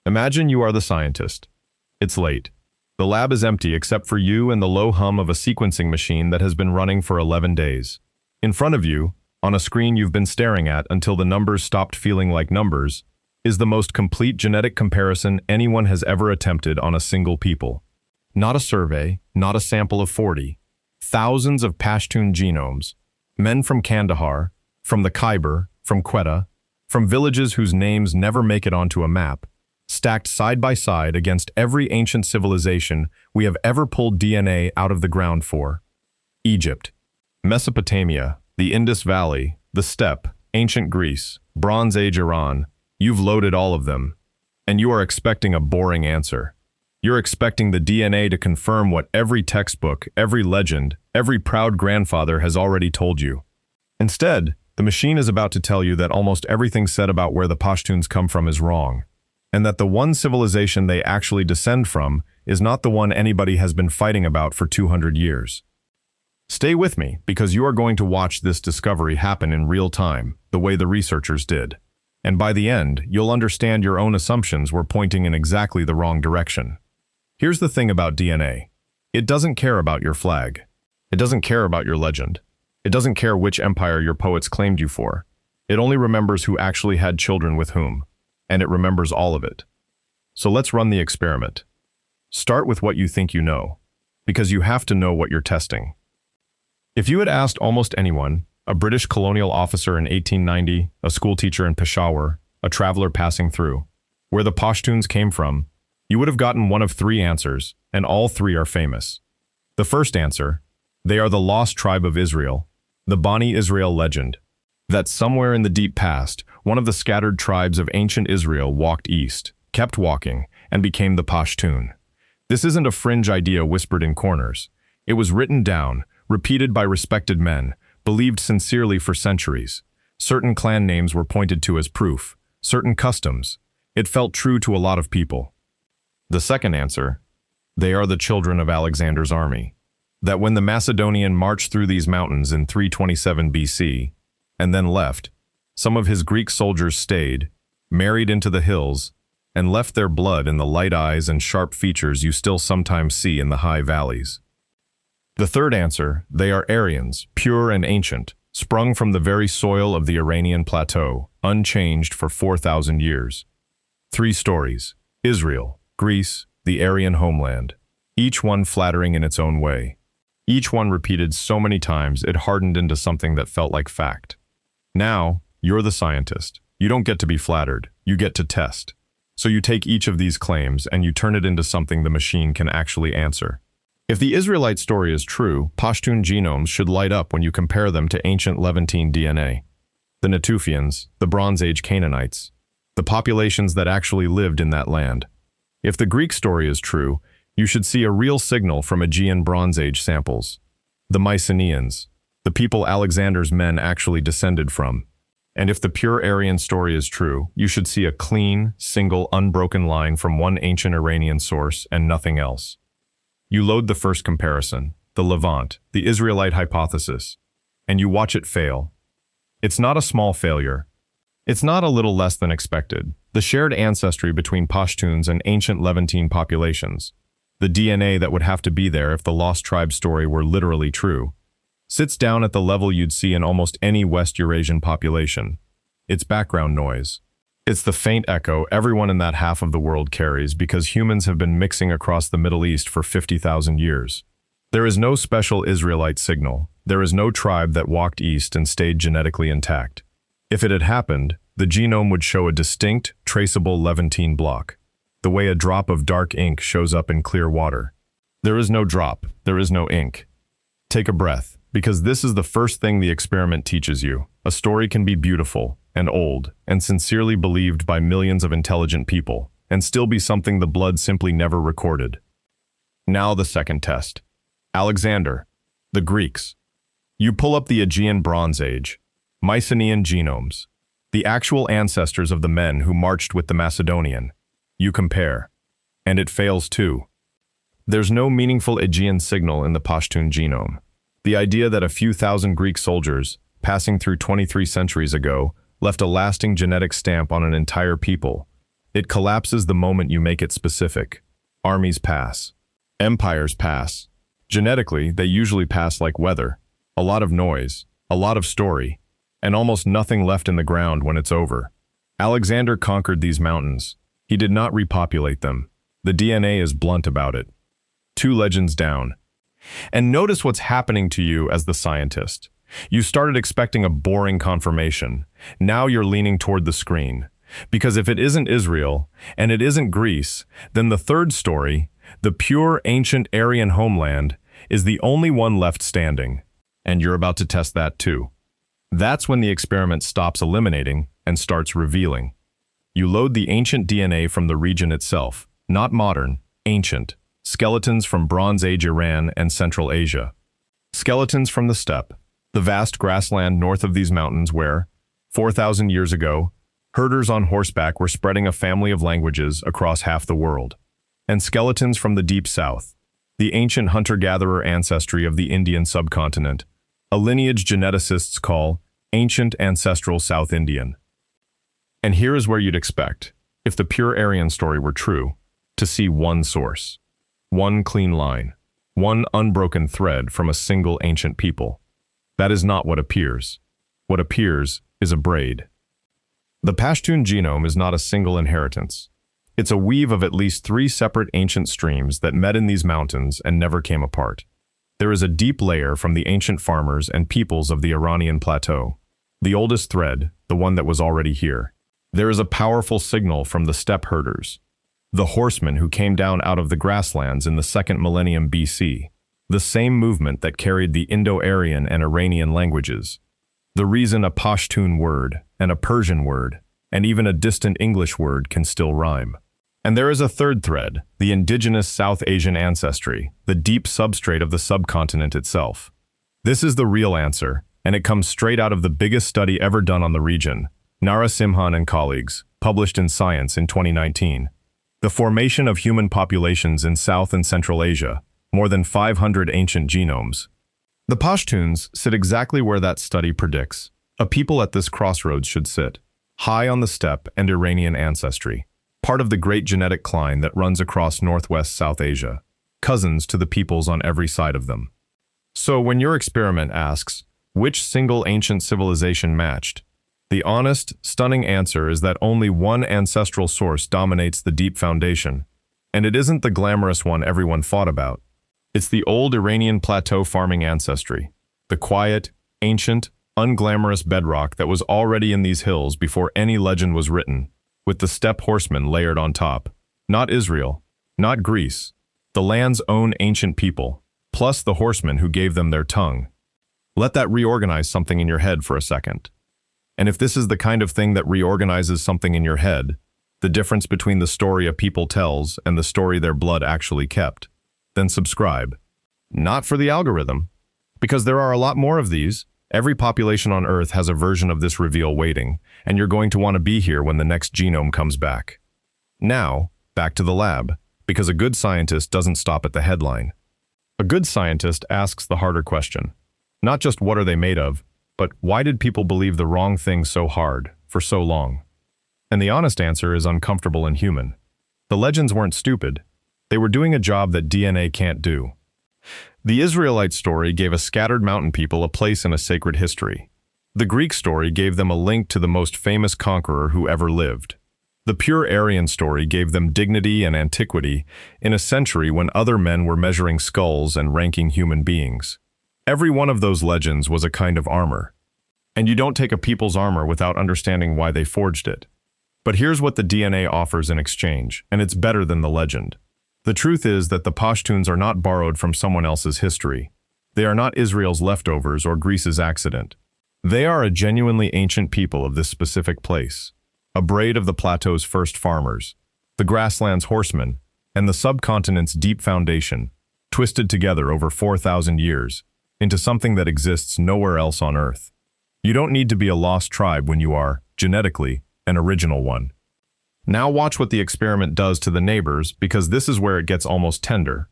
Imagine you are the scientist. It's late. The lab is empty except for you and the low hum of a sequencing machine that has been running for 11 days. In front of you, on a screen you've been staring at until the numbers stopped feeling like numbers, is the most complete genetic comparison anyone has ever attempted on a single people. Not a survey, not a sample of 40. Thousands of Pashtun genomes. Men from Kandahar, from the Khyber, from Quetta, from villages whose names never make it onto a map, stacked side by side against every ancient civilization we have ever pulled DNA out of the ground for. Egypt, Mesopotamia, the Indus Valley, the Steppe, ancient Greece, Bronze Age Iran, you've loaded all of them. And you are expecting a boring answer. You're expecting the DNA to confirm what every textbook, every legend, every proud grandfather has already told you. Instead, the machine is about to tell you that almost everything said about where the Pashtuns come from is wrong, and that the one civilization they actually descend from is not the one anybody has been fighting about for 200 years. Stay with me, because you are going to watch this discovery happen in real time, the way the researchers did. And by the end, you'll understand your own assumptions were pointing in exactly the wrong direction. Here's the thing about DNA. It doesn't care about your flag. It doesn't care about your legend. It doesn't care which empire your poets claimed you for. It only remembers who actually had children with whom. And it remembers all of it. So let's run the experiment. Start with what you think you know, because you have to know what you're testing. If you had asked almost anyone, a British colonial officer in 1890, a schoolteacher in Peshawar, a traveler passing through, where the Pashtuns came from, you would have gotten one of three answers, and all three are famous. The first answer, they are the lost tribe of Israel, the Bani Israel legend, that somewhere in the deep past, one of the scattered tribes of ancient Israel walked east, kept walking, and became the Pashtun. This isn't a fringe idea whispered in corners. It was written down, repeated by respected men, believed sincerely for centuries. Certain clan names were pointed to as proof, certain customs. It felt true to a lot of people. The second answer, they are the children of Alexander's army. That when the Macedonian marched through these mountains in 327 BC, and then left, some of his Greek soldiers stayed, married into the hills, and left their blood in the light eyes and sharp features you still sometimes see in the high valleys. The third answer, they are Aryans, pure and ancient, sprung from the very soil of the Iranian plateau, unchanged for 4,000 years. Three stories, Israel, Greece, the Aryan homeland, each one flattering in its own way. Each one repeated so many times it hardened into something that felt like fact. Now, you're the scientist. You don't get to be flattered, you get to test. So you take each of these claims and you turn it into something the machine can actually answer. If the Israelite story is true, Pashtun genomes should light up when you compare them to ancient Levantine DNA. The Natufians, the Bronze Age Canaanites, the populations that actually lived in that land. If the Greek story is true, you should see a real signal from Aegean Bronze Age samples. The Mycenaeans, the people Alexander's men actually descended from. And if the pure Aryan story is true, you should see a clean, single, unbroken line from one ancient Iranian source and nothing else. You load the first comparison, the Levant, the Israelite hypothesis, and you watch it fail. It's not a small failure. It's not a little less than expected. The shared ancestry between Pashtuns and ancient Levantine populations, the DNA that would have to be there if the lost tribe story were literally true, sits down at the level you'd see in almost any West Eurasian population. It's background noise. It's the faint echo everyone in that half of the world carries because humans have been mixing across the Middle East for 50,000 years. There is no special Israelite signal. There is no tribe that walked east and stayed genetically intact. If it had happened, the genome would show a distinct, traceable Levantine block, the way a drop of dark ink shows up in clear water. There is no drop, there is no ink. Take a breath, because this is the first thing the experiment teaches you. A story can be beautiful, and old, and sincerely believed by millions of intelligent people, and still be something the blood simply never recorded. Now the second test. Alexander, the Greeks. You pull up the Aegean Bronze Age, Mycenaean genomes, the actual ancestors of the men who marched with the Macedonian. You compare, and it fails too. There's no meaningful Aegean signal in the Pashtun genome. The idea that a few thousand Greek soldiers, passing through 23 centuries ago, left a lasting genetic stamp on an entire people It collapses the moment you make it specific. Armies pass. Empires pass. Genetically, they usually pass like weather. A lot of noise, a lot of story, and almost nothing left in the ground when it's over. Alexander conquered these mountains. He did not repopulate them. The DNA is blunt about it. 2 legends down. And notice what's happening to you as the scientist. You started expecting a boring confirmation. Now you're leaning toward the screen. Because if it isn't Israel, and it isn't Greece, then the third story, the pure ancient Aryan homeland, is the only one left standing. And you're about to test that too. That's when the experiment stops eliminating and starts revealing. You load the ancient DNA from the region itself, not modern, ancient, skeletons from Bronze Age Iran and Central Asia. Skeletons from the steppe, the vast grassland north of these mountains where, 4,000 years ago, herders on horseback were spreading a family of languages across half the world. And skeletons from the deep south, the ancient hunter-gatherer ancestry of the Indian subcontinent, a lineage geneticists call ancient ancestral South Indian. And here is where you'd expect, if the pure Aryan story were true, to see one source, one clean line, one unbroken thread from a single ancient people. That is not what appears. What appears is a braid. The Pashtun genome is not a single inheritance. It's a weave of at least 3 separate ancient streams that met in these mountains and never came apart. There is a deep layer from the ancient farmers and peoples of the Iranian plateau, the oldest thread, the one that was already here. There is a powerful signal from the steppe herders, the horsemen who came down out of the grasslands in the 2nd millennium BC, the same movement that carried the Indo-Aryan and Iranian languages. The reason a Pashtun word, and a Persian word, and even a distant English word can still rhyme. And there is a third thread, the indigenous South Asian ancestry, the deep substrate of the subcontinent itself. This is the real answer, and it comes straight out of the biggest study ever done on the region, Narasimhan and colleagues, published in Science in 2019. The formation of human populations in South and Central Asia, more than 500 ancient genomes. The Pashtuns sit exactly where that study predicts. A people at this crossroads should sit, high on the steppe and Iranian ancestry, part of the great genetic cline that runs across northwest South Asia, cousins to the peoples on every side of them. So when your experiment asks, which single ancient civilization matched? The honest, stunning answer is that only one ancestral source dominates the deep foundation, and it isn't the glamorous one everyone thought about. It's the old Iranian plateau farming ancestry, the quiet, ancient, unglamorous bedrock that was already in these hills before any legend was written, with the steppe horsemen layered on top. Not Israel, not Greece, the land's own ancient people, plus the horsemen who gave them their tongue. Let that reorganize something in your head for a second. And if this is the kind of thing that reorganizes something in your head, the difference between the story a people tells and the story their blood actually kept, then subscribe. Not for the algorithm, because there are a lot more of these. Every population on Earth has a version of this reveal waiting, and you're going to want to be here when the next genome comes back. Now, back to the lab, because a good scientist doesn't stop at the headline. A good scientist asks the harder question. Not just what are they made of, but why did people believe the wrong thing so hard, for so long? And the honest answer is uncomfortable and human. The legends weren't stupid. They were doing a job that DNA can't do. The Israelite story gave a scattered mountain people a place in a sacred history. The Greek story gave them a link to the most famous conqueror who ever lived. The pure Aryan story gave them dignity and antiquity in a century when other men were measuring skulls and ranking human beings. Every one of those legends was a kind of armor. And you don't take a people's armor without understanding why they forged it. But here's what the DNA offers in exchange, and it's better than the legend. The truth is that the Pashtuns are not borrowed from someone else's history. They are not Israel's leftovers or Greece's accident. They are a genuinely ancient people of this specific place, a braid of the plateau's first farmers, the grassland's horsemen, and the subcontinent's deep foundation, twisted together over 4,000 years, into something that exists nowhere else on Earth. You don't need to be a lost tribe when you are, genetically, an original one. Now watch what the experiment does to the neighbors, because this is where it gets almost tender.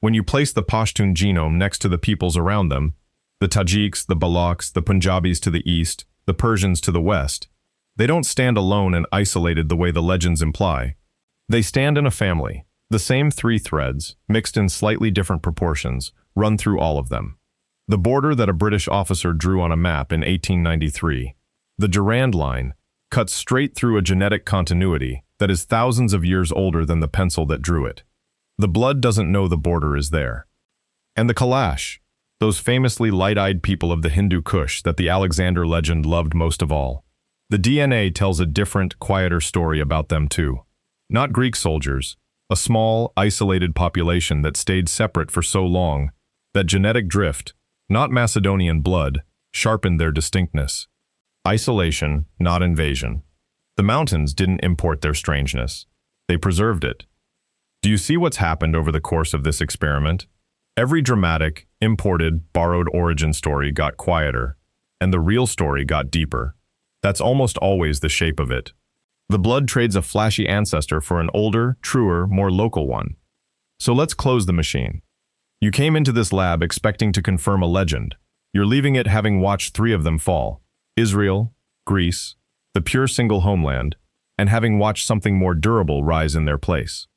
When you place the Pashtun genome next to the peoples around them, the Tajiks, the Balochs, the Punjabis to the east, the Persians to the west, They don't stand alone and isolated the way the legends imply. They stand in a family. The same three threads, mixed in slightly different proportions, run through all of them. The border that a British officer drew on a map in 1893, the Durand Line, cuts straight through a genetic continuity that is thousands of years older than the pencil that drew it. The blood doesn't know the border is there. And the Kalash, those famously light-eyed people of the Hindu Kush that the Alexander legend loved most of all. The DNA tells a different, quieter story about them too. Not Greek soldiers, a small, isolated population that stayed separate for so long that genetic drift, not Macedonian blood, sharpened their distinctness. Isolation, not invasion. The mountains didn't import their strangeness. They preserved it. Do you see what's happened over the course of this experiment? Every dramatic, imported, borrowed origin story got quieter, and the real story got deeper. That's almost always the shape of it. The blood trades a flashy ancestor for an older, truer, more local one. So let's close the machine. You came into this lab expecting to confirm a legend. You're leaving it having watched three of them fall: Israel, Greece, the pure single homeland, and having watched something more durable rise in their place.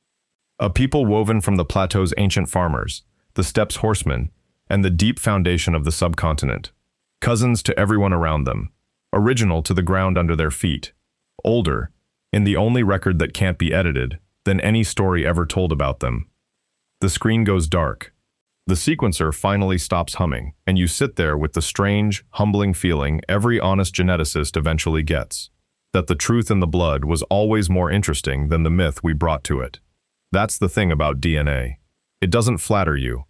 A people woven from the plateau's ancient farmers, the steppes' horsemen, and the deep foundation of the subcontinent. Cousins to everyone around them, original to the ground under their feet, older, in the only record that can't be edited, than any story ever told about them. The screen goes dark. The sequencer finally stops humming, and you sit there with the strange, humbling feeling every honest geneticist eventually gets, that the truth in the blood was always more interesting than the myth we brought to it. That's the thing about DNA. It doesn't flatter you.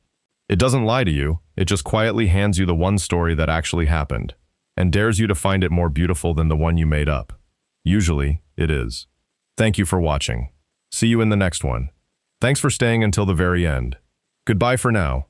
It doesn't lie to you. It just quietly hands you the one story that actually happened, and dares you to find it more beautiful than the one you made up. Usually, it is. Thank you for watching. See you in the next one. Thanks for staying until the very end. Goodbye for now.